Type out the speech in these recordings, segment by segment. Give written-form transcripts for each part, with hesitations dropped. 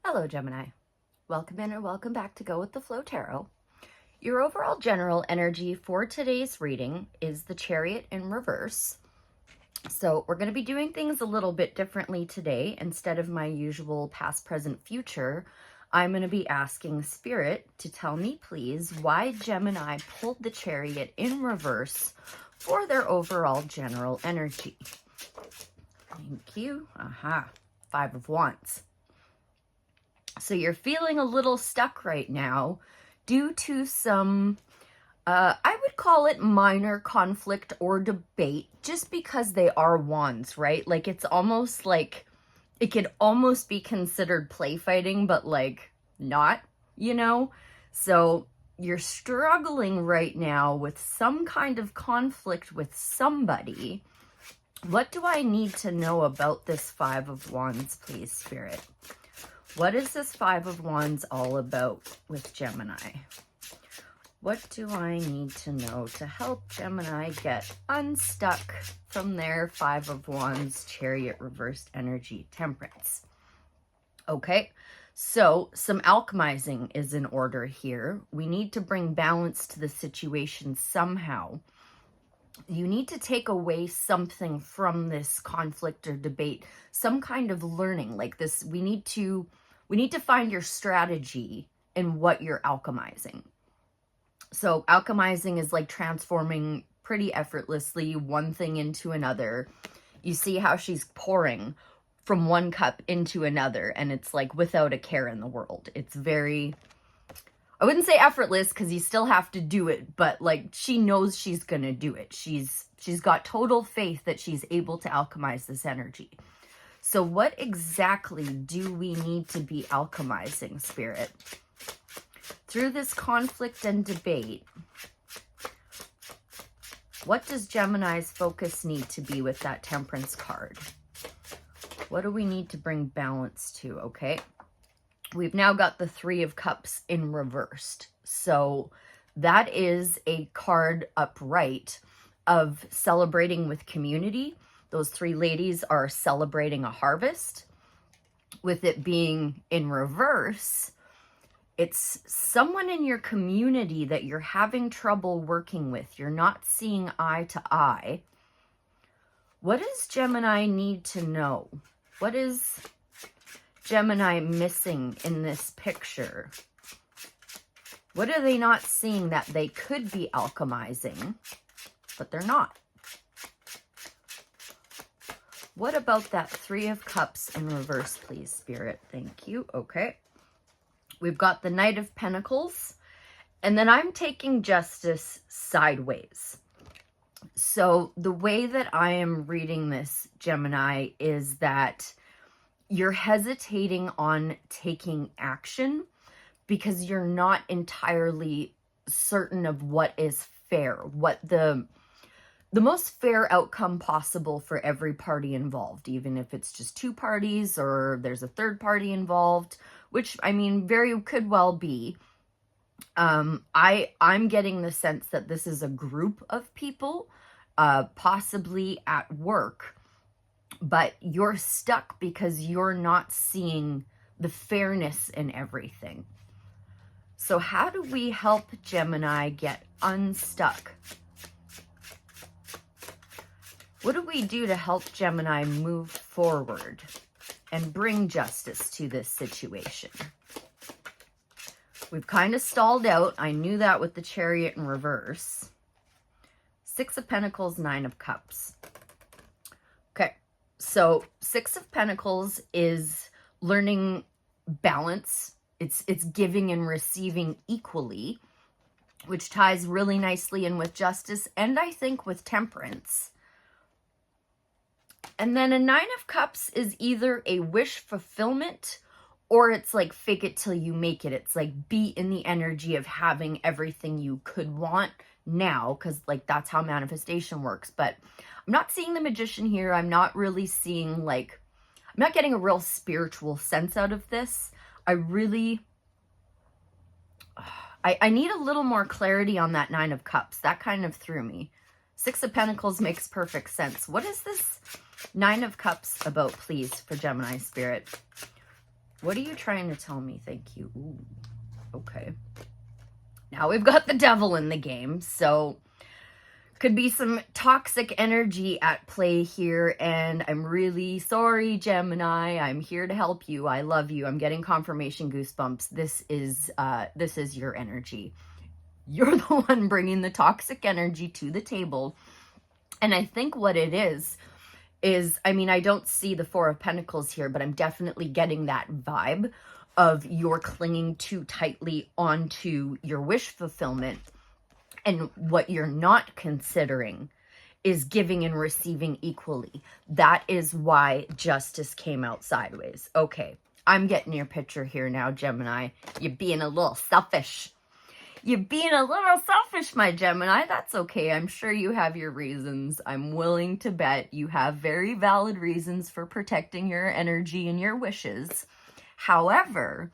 Hello, Gemini. Welcome in or welcome back to Go with the Flow Tarot. Your overall general energy for today's reading is the Chariot in reverse. So we're going to be doing things a little bit differently today. Instead of my usual past, present, future, I'm going to be asking Spirit to tell me, please, why Gemini pulled the Chariot in reverse for their overall general energy. Thank you. Aha. 5 of Wands. So you're feeling a little stuck right now due to some, I would call it minor conflict or debate, just because they are wands, right? Like it's almost like it could almost be considered play fighting, but like not, you know? So you're struggling right now with some kind of conflict with somebody. What do I need to know about this 5 of Wands, please, Spirit? What is this 5 of Wands all about with Gemini? What do I need to know to help Gemini get unstuck from their 5 of Wands, Chariot, reversed energy, Temperance? Okay, so some alchemizing is in order here. We need to bring balance to the situation somehow. You need to take away something from this conflict or debate, some kind of learning like this. We need to find your strategy in what you're alchemizing. So alchemizing is like transforming pretty effortlessly one thing into another. You see how she's pouring from one cup into another, and it's like without a care in the world. It's very, I wouldn't say effortless because you still have to do it, but like she knows she's gonna do it. She's got total faith that she's able to alchemize this energy. So what exactly do we need to be alchemizing, Spirit? Through this conflict and debate, what does Gemini's focus need to be with that Temperance card? What do we need to bring balance to, okay? We've now got the 3 of Cups in reversed. So that is a card upright of celebrating with community. Those 3 ladies are celebrating a harvest. With it being in reverse, it's someone in your community that you're having trouble working with. You're not seeing eye to eye. What does Gemini need to know? What is Gemini missing in this picture? What are they not seeing that they could be alchemizing, but they're not? What about that 3 of Cups in reverse, please, Spirit? Thank you. Okay. We've got the Knight of Pentacles, and then I'm taking Justice sideways. So the way that I am reading this, Gemini, is that you're hesitating on taking action because you're not entirely certain of what is fair, what the most fair outcome possible for every party involved, even if it's just 2 parties or there's a 3rd party involved, which I mean, very could well be. I'm getting the sense that this is a group of people, possibly at work, but you're stuck because you're not seeing the fairness in everything. So how do we help Gemini get unstuck? What do we do to help Gemini move forward and bring justice to this situation? We've kind of stalled out. I knew that with the Chariot in reverse. 6 of Pentacles, 9 of Cups. Okay, so 6 of Pentacles is learning balance. It's giving and receiving equally, which ties really nicely in with Justice and I think with Temperance. And then a 9 of Cups is either a wish fulfillment or it's like fake it till you make it. It's like be in the energy of having everything you could want now, because like that's how manifestation works. But I'm not seeing the Magician here. I'm not really seeing like, I'm not getting a real spiritual sense out of this. I need a little more clarity on that 9 of Cups. That kind of threw me. 6 of Pentacles makes perfect sense. What is this 9 of Cups about, please, for Gemini Spirit? What are you trying to tell me? Thank you. Ooh, okay. Now we've got the devil in the game, so could be some toxic energy at play here, and I'm really sorry, Gemini. I'm here to help you. I love you. I'm getting confirmation goosebumps. This is your energy. You're the one bringing the toxic energy to the table. And I think what it is, I mean, I don't see the Four of Pentacles here, but I'm definitely getting that vibe of you're clinging too tightly onto your wish fulfillment. And what you're not considering is giving and receiving equally. That is why justice came out sideways. Okay, I'm getting your picture here now, Gemini. You're being a little selfish. You're being a little selfish, my Gemini. That's okay. I'm sure you have your reasons. I'm willing to bet you have very valid reasons for protecting your energy and your wishes. However,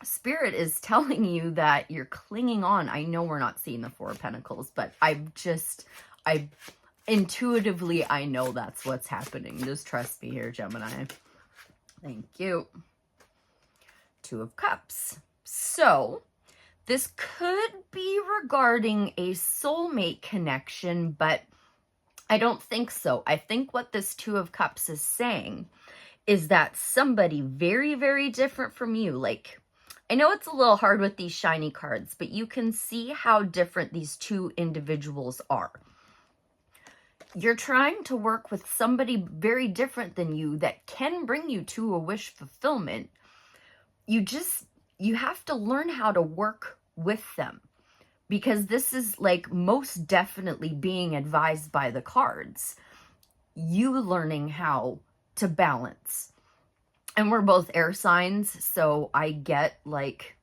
Spirit is telling you that you're clinging on. I know we're not seeing the Four of Pentacles, but I intuitively, I know that's what's happening. Just trust me here, Gemini. Thank you. Two of Cups. So this could be regarding a soulmate connection, but I don't think so. I think what this Two of Cups is saying is that somebody very, very different from you, like, I know it's a little hard with these shiny cards, but you can see how different these two individuals are. You're trying to work with somebody very different than you that can bring you to a wish fulfillment. You have to learn how to work with them, because this is like most definitely being advised by the cards. You learning how to balance. And we're both air signs, so I get like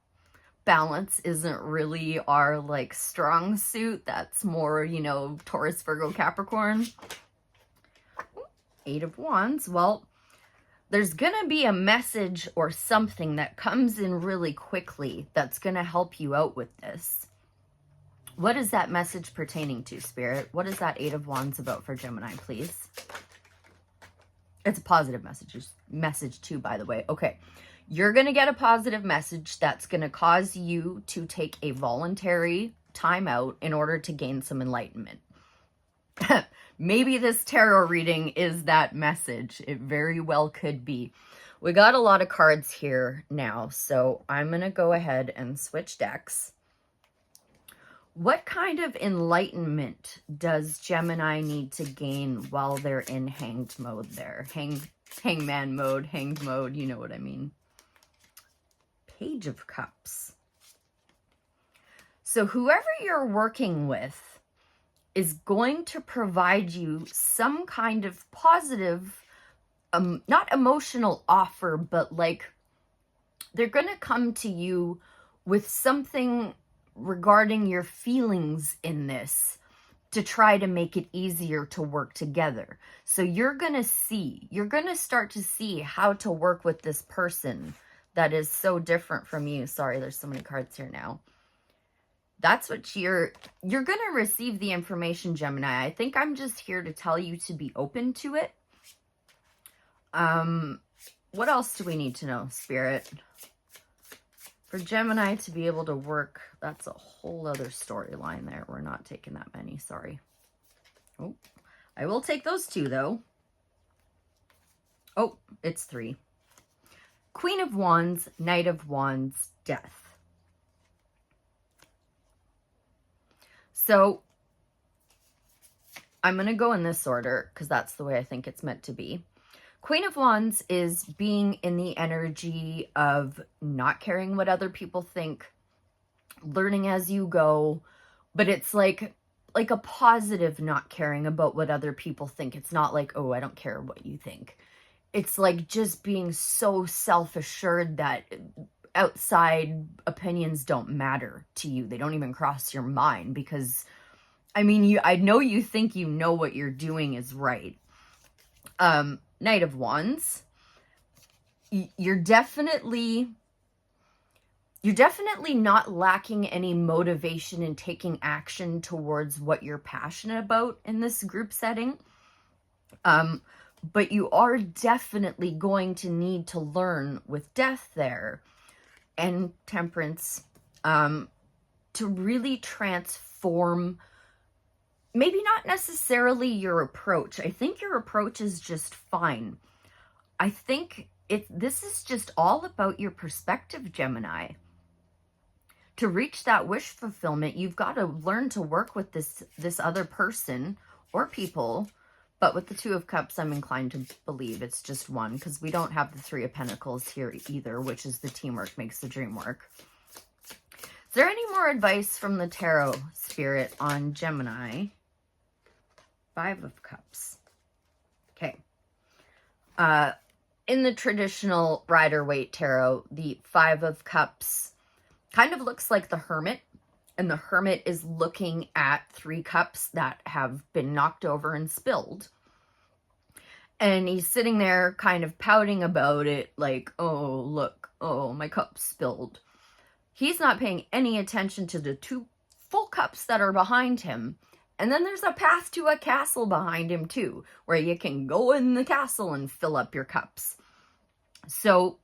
balance isn't really our like strong suit. That's more, you know, Taurus, Virgo, Capricorn. Eight of Wands. Well, there's gonna be a message or something that comes in really quickly that's gonna help you out with this. What is that message pertaining to, Spirit? What is that Eight of Wands about for Gemini, please? It's a positive message too, by the way. Okay, you're going to get a positive message that's going to cause you to take a voluntary time out in order to gain some enlightenment. Maybe this tarot reading is that message. It very well could be. We got a lot of cards here now, so I'm going to go ahead and switch decks. What kind of enlightenment does Gemini need to gain while they're in hanged mode there? Hangman mode, hanged mode, you know what I mean. Page of Cups. So whoever you're working with is going to provide you some kind of positive, not emotional offer, but like they're going to come to you with something regarding your feelings in this to try to make it easier to work together. So you're going to start to see how to work with this person that is so different from you. Sorry, there's so many cards here now. That's what you're going to receive the information, Gemini. I think I'm just here to tell you to be open to it. What else do we need to know, Spirit? For Gemini to be able to work, that's a whole other storyline there. We're not taking that many, sorry. Oh, I will take those two, though. Oh, it's three. Queen of Wands, Knight of Wands, Death. So, I'm going to go in this order because that's the way I think it's meant to be. Queen of Wands is being in the energy of not caring what other people think, learning as you go, but it's like a positive not caring about what other people think. It's not like, oh, I don't care what you think. It's like just being so self-assured that outside opinions don't matter to you. They don't even cross your mind because, I mean, I know you think you know what you're doing is right. Knight of Wands, you're definitely not lacking any motivation in taking action towards what you're passionate about in this group setting. but you are definitely going to need to learn with Death there and Temperance to really transform, maybe not necessarily your approach. I think your approach is just fine. I think this is just all about your perspective, Gemini. To reach that wish fulfillment, you've got to learn to work with this other person or people. But with the Two of Cups, I'm inclined to believe it's just one, because we don't have the Three of Pentacles here either, which is the teamwork makes the dream work. Is there any more advice from the Tarot Spirit on Gemini? Five of Cups. Okay. In the traditional Rider-Waite Tarot, the Five of Cups kind of looks like the Hermit, and the Hermit is looking at three cups that have been knocked over and spilled. And he's sitting there kind of pouting about it, like, oh, look, oh, my cup spilled. He's not paying any attention to the two full cups that are behind him. And then there's a path to a castle behind him too, where you can go in the castle and fill up your cups. So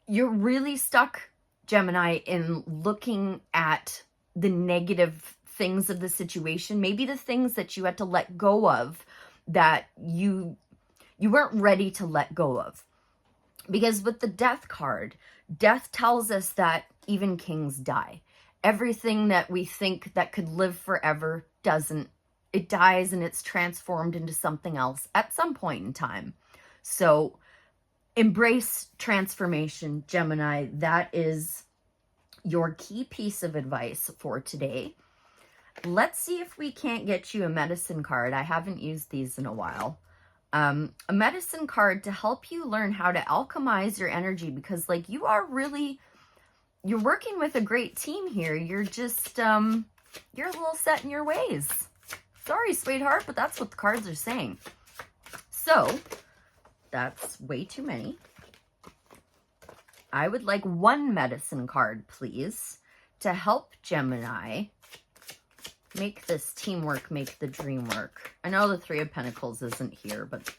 you're really stuck, Gemini, in looking at the negative things of the situation, maybe the things that you had to let go of that you weren't ready to let go of. Because with the Death card, Death tells us that even kings die. Everything that we think that could live forever doesn't. It dies and it's transformed into something else at some point in time. So embrace transformation, Gemini. That is your key piece of advice for today. Let's see if we can't get you a medicine card. I haven't used these in a while. A medicine card to help you learn how to alchemize your energy, because like you're working with a great team here. You're just, you're a little set in your ways. Sorry, sweetheart, but that's what the cards are saying. So that's way too many. I would like one medicine card, please, to help Gemini make this teamwork, make the dream work. I know the Three of Pentacles isn't here, but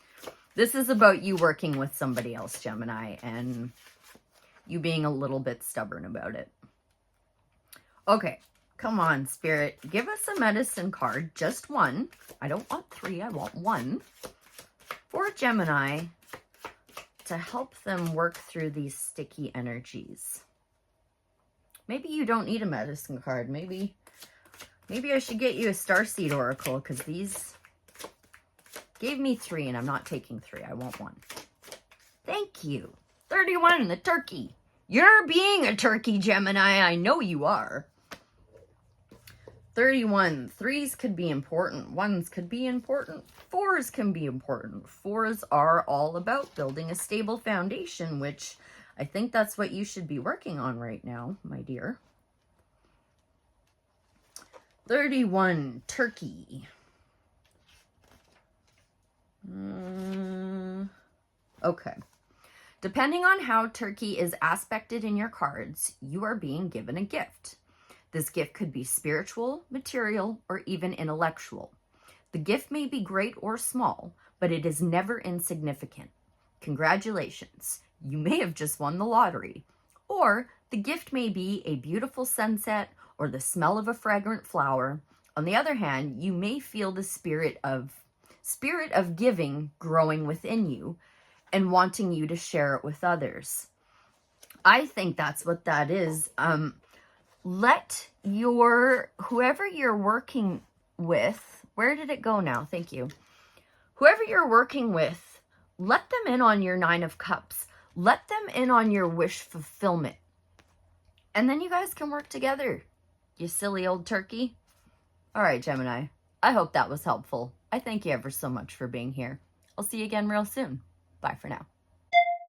this is about you working with somebody else, Gemini, and you being a little bit stubborn about it. Okay, come on, Spirit. Give us a medicine card, just one. I don't want three, I want one. For Gemini to help them work through these sticky energies. Maybe you don't need a medicine card. Maybe I should get you a Starseed Oracle, because these gave me three, and I'm not taking three. I want one. Thank you. 31, the turkey. You're being a turkey, Gemini. I know you are. 31. Threes could be important. Ones could be important. Fours can be important. Fours are all about building a stable foundation, which I think that's what you should be working on right now, my dear. 31, turkey. Okay. Depending on how turkey is aspected in your cards, you are being given a gift. This gift could be spiritual, material, or even intellectual. The gift may be great or small, but it is never insignificant. Congratulations. You may have just won the lottery. Or the gift may be a beautiful sunset or the smell of a fragrant flower. On the other hand, you may feel the spirit of giving growing within you and wanting you to share it with others. I think that's what that is. Let whoever you're working with, where did it go now? Thank you. Whoever you're working with, let them in on your Nine of Cups. Let them in on your wish fulfillment. And then you guys can work together, you silly old turkey. All right, Gemini. I hope that was helpful. I thank you ever so much for being here. I'll see you again real soon. Bye for now.